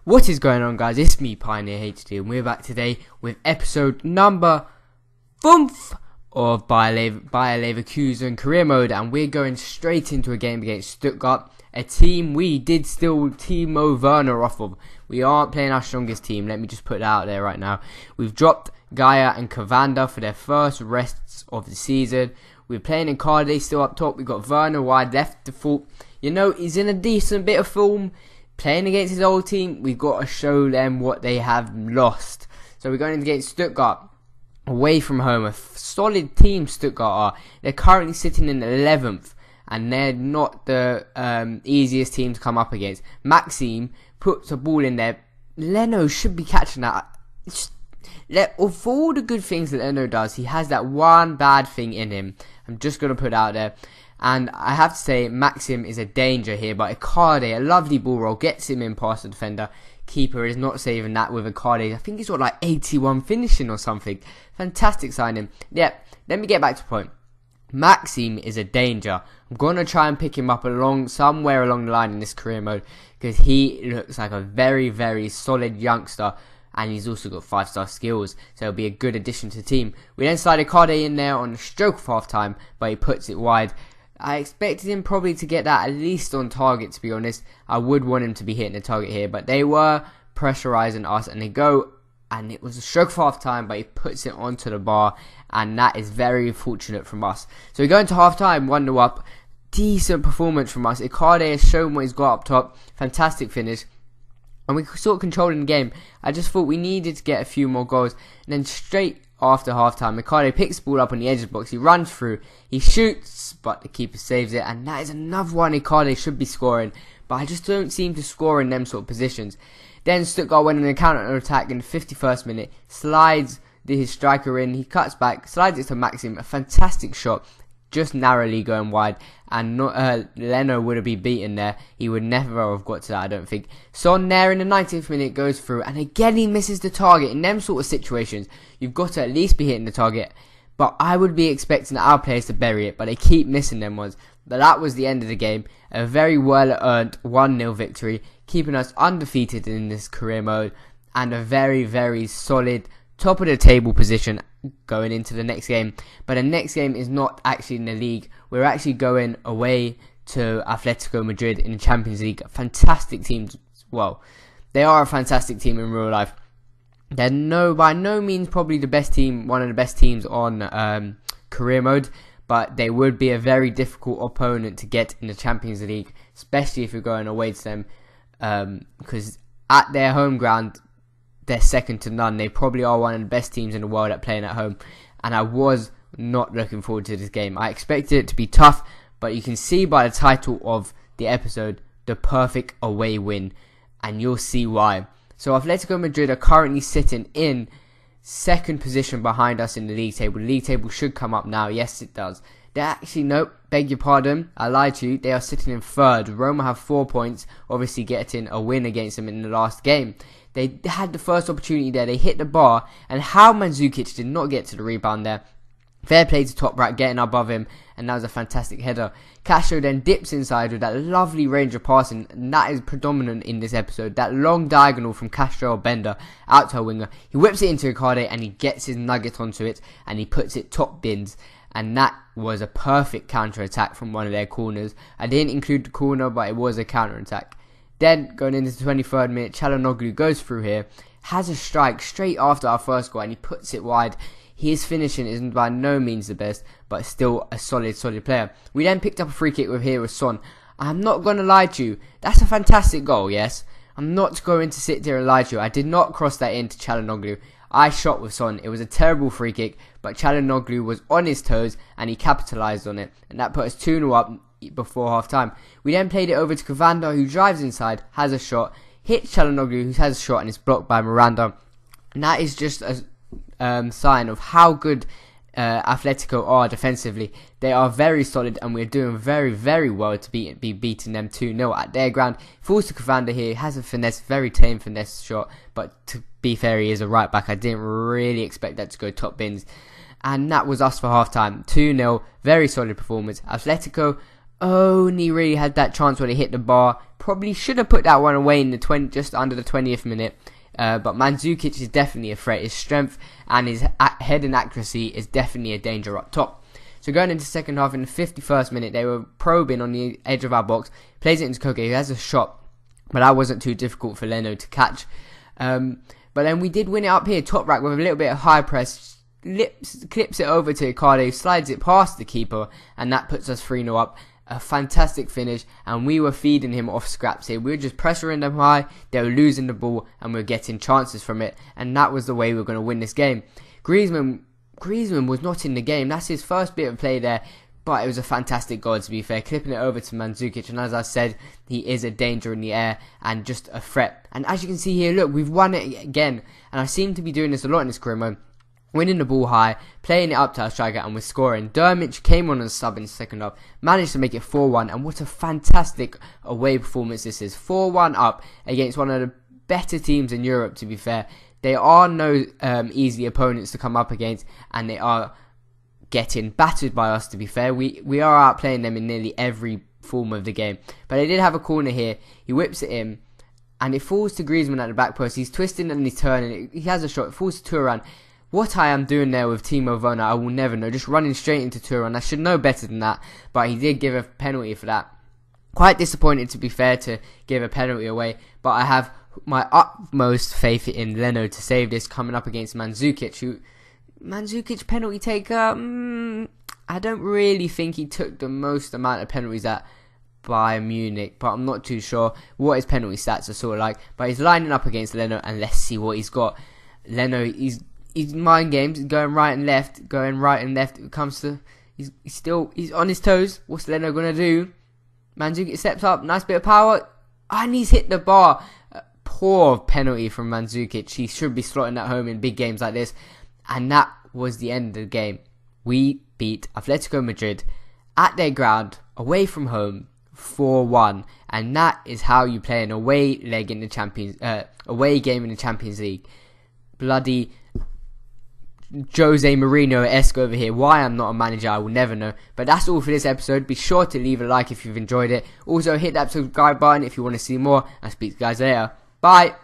What is going on, guys? It's me, PioneerHD, and we're back today with episode number 5 of Bayer Leverkusen career mode, and we're going straight into a game against Stuttgart, a team we did still Timo Werner off of. We aren't playing our strongest team, let me just put that out there right now. We've dropped Gaia and Cavanda for their first rests of the season. We're playing Icardi still up top. We've got Werner wide left default. You know, he's in a decent bit of form. Playing against his old team, we've got to show them what they have lost. So we're going against Stuttgart, away from home. A solid team Stuttgart are. They're currently sitting in 11th, and they're not the easiest team to come up against. Maxime puts a ball in there. Leno should be catching that. For all the good things that Leno does, he has that one bad thing in him. I'm just going to put it out there. And I have to say, Maxim is a danger here, but Icardi, a lovely ball roll, gets him in past the defender. Keeper is not saving that with Icardi. I think he's got like 81 finishing or something. Fantastic signing. Yeah, let me get back to the point. Maxim is a danger. I'm going to try and pick him up somewhere along the line in this career mode, because he looks like a very, very solid youngster. And he's also got 5-star skills, so it'll be a good addition to the team. We then slide Icardi in there on the stroke of half time, but he puts it wide. I expected him probably to get that at least on target, to be honest. I would want him to be hitting the target here, but they were pressurising us, and they go, and it was a stroke of half time, but he puts it onto the bar, and that is very fortunate from us. So we go into half time, 1-0 up. Decent performance from us. Icardi has shown what he's got up top. Fantastic finish. And we sort of controlling the game. I just thought we needed to get a few more goals. And then straight after half-time, Icardi picks the ball up on the edge of the box. He runs through. He shoots, but the keeper saves it. And that is another one Icardi should be scoring. But I just don't seem to score in them sort of positions. Then Stuttgart went on a counter-attack in the 51st minute. Slides his striker in. He cuts back. Slides it to Maxim. A fantastic shot. Just narrowly going wide, and Leno would have been beaten there. He would never have got to that, I don't think. Son there in the 90th minute goes through, and again he misses the target. In them sort of situations, you've got to at least be hitting the target. But I would be expecting our players to bury it, but they keep missing them ones. But that was the end of the game. A very well-earned 1-0 victory, keeping us undefeated in this career mode, and a very, very solid top of the table position going into the next game. But the next game is not actually in the league. We're actually going away to Atletico Madrid in the Champions League. A fantastic team. Well, they are a fantastic team in real life. They're by no means probably the best team, one of the best teams on career mode, but they would be a very difficult opponent to get in the Champions League, especially if you're going away to them, because at their home ground they're second to none. They probably are one of the best teams in the world at playing at home, and I was not looking forward to this game. I expected it to be tough, but you can see by the title of the episode, the perfect away win, and you'll see why. So Atletico Madrid are currently sitting in second position behind us in the league table. The league table should come up now. Yes, it does. They're actually, nope, beg your pardon, I lied to you. They are sitting in third. Roma have 4 points, obviously getting a win against them in the last game. They had the first opportunity there. They hit the bar, and how Mandzukic did not get to the rebound there. Fair play to Top Rat getting above him, and that was a fantastic header. Castro then dips inside with that lovely range of passing, and that is predominant in this episode. That long diagonal from Castro or Bender out to a winger. He whips it into Icardi, and he gets his nugget onto it, and he puts it top bins. And that was a perfect counter-attack from one of their corners. I didn't include the corner, but it was a counter-attack. Then, going into the 23rd minute, Çalhanoğlu goes through here, has a strike straight after our first goal, and he puts it wide. His finishing isn't by no means the best, but still a solid player. We then picked up a free kick with Son. I'm not going to lie to you, that's a fantastic goal, yes? I'm not going to sit there and lie to you. I did not cross that into Çalhanoğlu. I shot with Son. It was a terrible free kick, but Çalhanoğlu was on his toes, and he capitalised on it, and that put us 2-0 up before half time. We then played it over to Cavanda, who drives inside, has a shot, hits Çalhanoğlu, who has a shot, and is blocked by Miranda. And that is just a sign of how good Atletico are defensively. They are very solid, and we're doing very, very well to be beating them 2-0 at their ground. Falls to Cavanda here, has a finesse, very tame finesse shot, but to be fair, he is a right back. I didn't really expect that to go top bins. And that was us for half time. 2-0, very solid performance. Atletico only really had that chance where he hit the bar. Probably should have put that one away in the just under the 20th minute. But Mandzukic is definitely a threat. His strength and his heading accuracy is definitely a danger up top. So going into the second half, in the 51st minute, they were probing on the edge of our box. Plays it into Koke, who has a shot, but that wasn't too difficult for Leno to catch. But then we did win it up here, top rack, with a little bit of high press. Clips it over to Icardi, slides it past the keeper, and that puts us 3-0 up. A fantastic finish, and we were feeding him off scraps here. We were just pressuring them high, they were losing the ball, and we were getting chances from it, and that was the way we were going to win this game. Griezmann was not in the game. That's his first bit of play there, but it was a fantastic goal, to be fair, clipping it over to Mandzukic, and as I said, he is a danger in the air and just a threat. And as you can see here, look, we've won it again, and I seem to be doing this a lot in this career mode. Winning the ball high, playing it up to our striker, and we're scoring. Dermich came on as a sub in the second half, managed to make it 4-1, and what a fantastic away performance this is. 4-1 up against one of the better teams in Europe, to be fair. They are no easy opponents to come up against, and they are getting battered by us, to be fair. We are outplaying them in nearly every form of the game. But they did have a corner here. He whips it in, and it falls to Griezmann at the back post. He's twisting and he's turning. He has a shot. It falls to Thuram. What I am doing there with Timo Werner, I will never know. Just running straight into Thuram. I should know better than that, but he did give a penalty for that. Quite disappointed, to be fair, to give a penalty away, but I have my utmost faith in Leno to save this, coming up against Mandzukic. Mandzukic penalty taker, I don't really think he took the most amount of penalties at Bayern Munich, but I'm not too sure what his penalty stats are sort of like. But he's lining up against Leno, and let's see what he's got. Leno, he's mind games, going right and left. It comes to, he's on his toes. What's Leno gonna do? Mandzukic steps up, nice bit of power, and he's hit the bar. Poor penalty from Mandzukic. He should be slotting that home in big games like this. And that was the end of the game. We beat Atletico Madrid at their ground, away from home, 4-1. And that is how you play an away game in the Champions League. Bloody Jose Mourinho-esque over here. Why I'm not a manager, I will never know. But that's all for this episode. Be sure to leave a like if you've enjoyed it. Also, hit that subscribe button if you want to see more. I'll speak to you guys later. Bye.